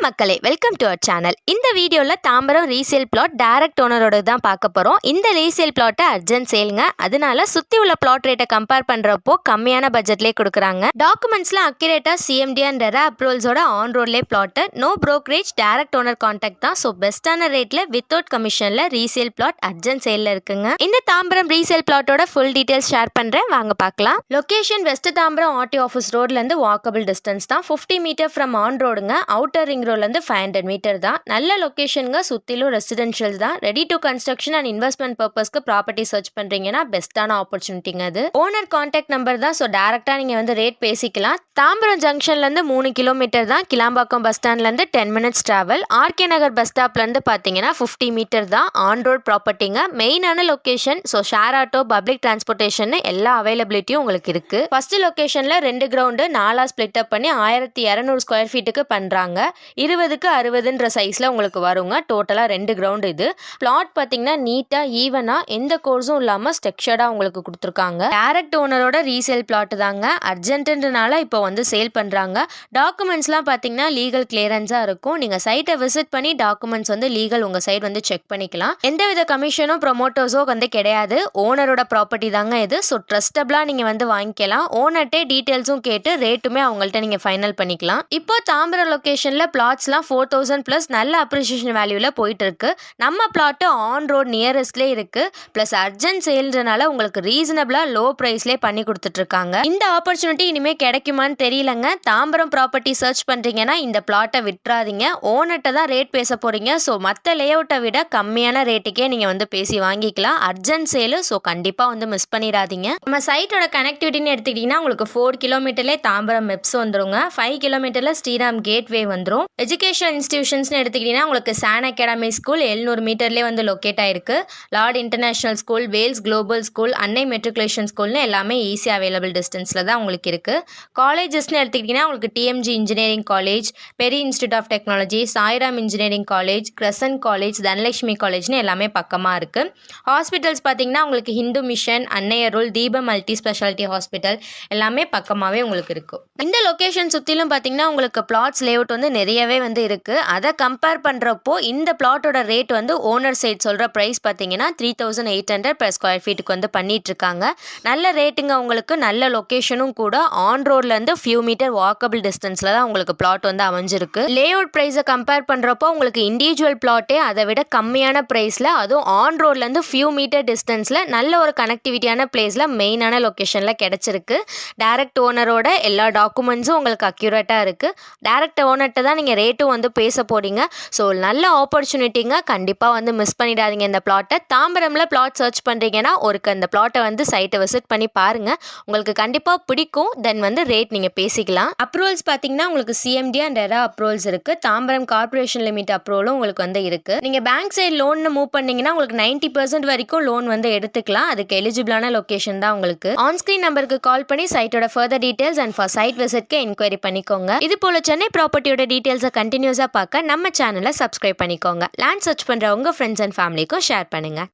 மக்களே, welcome to our channel. இந்த வீடியோல தாம்பரம் ரீசேல் பிளாட் டைரக்ட் ஓனரோட தான் பார்க்க போறோம். இந்த ரீசேல் பிளாட்டை அர்ஜென்ட் சேலுங்க. அதனால சுத்தி உள்ள பிளாட் ரேட்டை கம்பேர் பண்றப்போ கம்மியான பட்ஜெட்லயே கொடுக்குறாங்க. டாக்குமெண்ட்ஸ்லாம் அக்யூரேட்டா சிஎம்டி அண்ட் ரெரா அப்ரூவல்ஸோட ஆன் ரோட்லேயே plot, no brokerage, direct owner contact தான். ஸோ பெஸ்டான ரேட்ல வித்தவுட் கமிஷன்ல ரீசேல் பிளாட் அர்ஜென்ட் சேல்ல இருக்குங்க. இந்த தாம்பரம் ரீசேல் பிளாட்டோட ஃபுல் டீடைல்ஸ் ஷேர் பண்றேன், வாங்க பார்க்கலாம். Location west Tambaram RT office ரோட்ல இருந்து வாக்கபிள் டிஸ்டன்ஸ் தான். 50 மீட்டர் ஃப்ரம் ஆன் ரோடுங்க. அவுட்டர் ரிங் ரோட்ல இருந்து 500 மீட்டர் தான். நல்ல லொகேஷனுங்க, சுத்திலும் ரெசிடென்ஷியல்ஸ் தான். Ready to construction and investment பர்பஸ்க்கு ப்ராப்பர்ட்டி சர்ச் பண்றீங்கன்னா பெஸ்டான ஆப்பர்ச்சுனிட்டிங்க அது. ஓனர் கான்டாக்ட் நம்பர் தான். ஸோ டைரக்டா நீங்க வந்து ரேட் பேசிக்கலாம். தாம்பரம் ஜங்ஷன்ல இருந்து 3 கிலோமீட்டர் தான். கிளாம்பாக்கம் பஸ் ஸ்டாண்ட்ல இருந்து 10 மினிட்ஸ் டிராவல். ஆர்கே நகர் பஸ் ஸ்டாப்ல இருந்து பாத்தீங்கன்னா 50 மீட்டர் தான். ஆன் ரோட் ப்ராப்பர்ட்டிங்க, மெயினான location. So share auto, public transportation எல்லா அவைலபிலிட்டியும் உங்களுக்கு இருக்கு. ஃபர்ஸ்ட் லொகேஷன்ல 2 கிரவுண்டு 4 ஸ்பிளிட் அப் பண்ணி 1200 ஸ்கொயர் ஃபீட்டுக்கு பண்றாங்க. 20க்கு 60ன்ற சைஸ்ல உங்களுக்கு வருங்க. டோட்டலா 2 கிரவுண்ட். இது பிளாட் பாத்தீங்கன்னா நீட்டா ஈவனா எந்த கோர்ஸும் இல்லாம ஸ்ட்ரக்சர்டா உங்களுக்கு கொடுத்துருக்காங்க. டைரக்ட் ஓனரோட ரீசேல் பிளாட் தாங்க. அர்ஜென்ட்ன்றனால இப்போ வந்து சேல் பண்றாங்க. டாக்குமெண்ட்ஸ்லாம் பாத்தீங்கன்னா லீகல் கிளியரன்ஸா இருக்கும். நீங்க சைட்டை விசிட் பண்ணி டாக்குமெண்ட்ஸ் வந்து லீகல் உங்க சைடு வந்து செக் பண்ணிக்கலாம். எந்தவித கமிஷனோ ப்ரொமோட்டர்ஸோ வந்து கிடையாது. ஓனரோட ப்ராப்பர்ட்டி தாங்க இது. ஸோ ட்ரஸ்டபிளா நீங்க வந்து வாங்கிக்கலாம். ஓனர்ட்டே டீடைல்ஸும் கேட்டு ரேட்டுமே அவங்கள்ட்ட நீங்க ஃபைனல் பண்ணிக்கலாம். இப்போ தாம்பரம் லொகேஷன்ல பிளாட்ஸ்லாம் 4000 பிளஸ் நல்ல அப்ரிசியேஷன் வேல்யூல போயிட்டு இருக்கு. நம்ம பிளாட் ஆன் ரோட் நியரஸ்ட்லேயே இருக்கு. பிளஸ் அர்ஜென்ட் சேல்ன்றனால உங்களுக்கு ரீசனபிளா லோ பிரைஸ்லேயே பண்ணி கொடுத்துட்டு இருக்காங்க. இந்த ஆப்பர்ச்சுனிட்டி இனிமே கிடைக்குமான்னு தெரியலங்க. தாம்பரம் ப்ராப்பர்ட்டி சர்ச் பண்றீங்கன்னா இந்த பிளாட்டை விட்டுறாதீங்க. ஓனர்ட்ட தான் ரேட் பேச போறீங்க. ஸோ மற்ற லேஅவுட்டை விட கம்மியான ரேட்டுக்கே நீங்க வந்து பேசி வாங்கிக்கலாம். அர்ஜென்ட் சேலு. ஸோ கண்டிப்பா வந்து மிஸ் பண்ணிடாதீங்க. நம்ம சைட்டோட கனெக்டிவிட்டின்னு எடுத்துக்கிட்டீங்கன்னா உங்களுக்கு 4 கிலோமீட்டர்லேயே தாம்பரம் மெப்ஸ் வந்துருங்க. 5 கிலோமீட்டர்ல ஸ்ரீராம் கேட்வே வந்துடும். எஜுகேஷன் இன்ஸ்டிடியூஷன்ஸ் எடுத்துக்கிட்டீங்கன்னா உங்களுக்கு சான் அகாடமி ஸ்கூல் 700 மீட்டர்லேயே வந்து லொக்கேட் ஆயிருக்கு. Lord International School, Vels Global School, Annai Matriculation ஸ்கூல்னு எல்லாமே ஈஸியாக அவைலபிள் டிஸ்டன்ஸில் தான் உங்களுக்கு இருக்கு. காலேஜஸ்ன்னு எடுத்துக்கிட்டிங்கன்னா உங்களுக்கு TMG engineering college, Peri institute of technology, Sairam engineering college, Crescent college, Dhanalakshmi காலேஜ்னு எல்லாமே பக்கமாக இருக்கு. ஹாஸ்பிட்டல்ஸ் பார்த்தீங்கன்னா உங்களுக்கு ஹிந்து மிஷன், அன்னை அருள், தீபம் மல்டி ஸ்பெஷாலிட்டி ஹாஸ்பிட்டல் எல்லாமே பக்கமாகவே உங்களுக்கு இருக்கும். இந்த லொக்கேஷன் சுற்றிலும் பார்த்தீங்கன்னா உங்களுக்கு பிளாட்ஸ் லேஅவுட் வந்து நிறையவே வந்து இருக்கு. அதை கம்பேர் பண்றப்போ இந்த பிளாட்டோட ரேட் வந்து ஓனர் சைட் சொல்ற பிரைஸ் பார்த்தீங்கன்னா 3800 per ஸ்கொயர் ஃபீட்டுக்கு வந்து பண்ணிட்டு இருக்காங்க. நல்ல ரேட்டுங்க உங்களுக்கு. நல்ல லொகேஷனும் கூட. ஆன் ரோட்ல இருந்து ஃபியூ மீட்டர் வாக்கபிள் டிஸ்டன்ஸ்ல தான் உங்களுக்கு பிளாட் வந்து அமைஞ்சிருக்கு. லேஅவுட் பிரைஸை கம்பேர் பண்றப்போ உங்களுக்கு இண்டிவிஜுவல் பிளாட்டே அதை விட கம்மியான பிரைஸ்ல, அதுவும் ஆன் ரோட்ல இருந்து ஃபியூ மீட்டர் டிஸ்டன்ஸ்ல நல்ல ஒரு கனெக்டிவிட்டியான பிளேஸ்ல மெயினான லொகேஷன்ல கிடைச்சிருக்கு. டைரக்ட் ஓனரோட எல்லா டாக்குமெண்ட்ஸும் உங்களுக்கு அக்யூரேட்டா இருக்கு. டைரக்ட் ஓனர்கிட்ட தான் நீங்க ரேட்டும் வந்து பேச போறீங்க. ஸோ நல்ல ஆப்பர்ச்சுனிட்டிங்க. கண்டிப்பாக வந்து மிஸ் பண்ணிடாதீங்க இந்த பிளாட்டை. தாம்பரம்ல பிளாட் சர்ச் பண்ணுறீங்கன்னா ஒருக்கு அந்த பிளாட்டை வந்து சைட்டை விசிட் பண்ணி பாருங்க. உங்களுக்கு கண்டிப்பாக பிடிக்கும். தென் வந்து ரேட் நீங்கள் பேசிக்கலாம். அப்ரூவல்ஸ் பார்த்தீங்கன்னா உங்களுக்கு சிஎம்டி அண்ட் ரெரா அப்ரூவல்ஸ் இருக்கு. தாம்பரம் கார்பரேஷன் லிமிட் அப்ரூவலும் உங்களுக்கு வந்து இருக்கு. நீங்கள் பேங்க் சைடு லோன் மூவ் பண்ணீங்கன்னா உங்களுக்கு 90% வரைக்கும் லோன் வந்து எடுத்துக்கலாம். அதுக்கு எலிஜிபிளான லொகேஷன் தான் உங்களுக்கு. ஆன்ஸ்கிரீன் நம்பருக்கு கால் பண்ணி சைட்டோட further details and for site விசிட்க்கு என்கொயரி பண்ணிக்கோங்க. இது போல சென்னை ப்ராப்பர்ட்டியோட டீடைல்ஸை கண்டினியூஸாக பார்க்க நம்ம சேனலை சப்ஸ்கிரைப் பண்ணிக்கோங்க. லேண்ட் சர்ச் பண்ணுற உங்கள் ஃப்ரெண்ட்ஸ் அண்ட் ஃபேமிலிக்கும் ஷேர் பண்ணுங்கள்.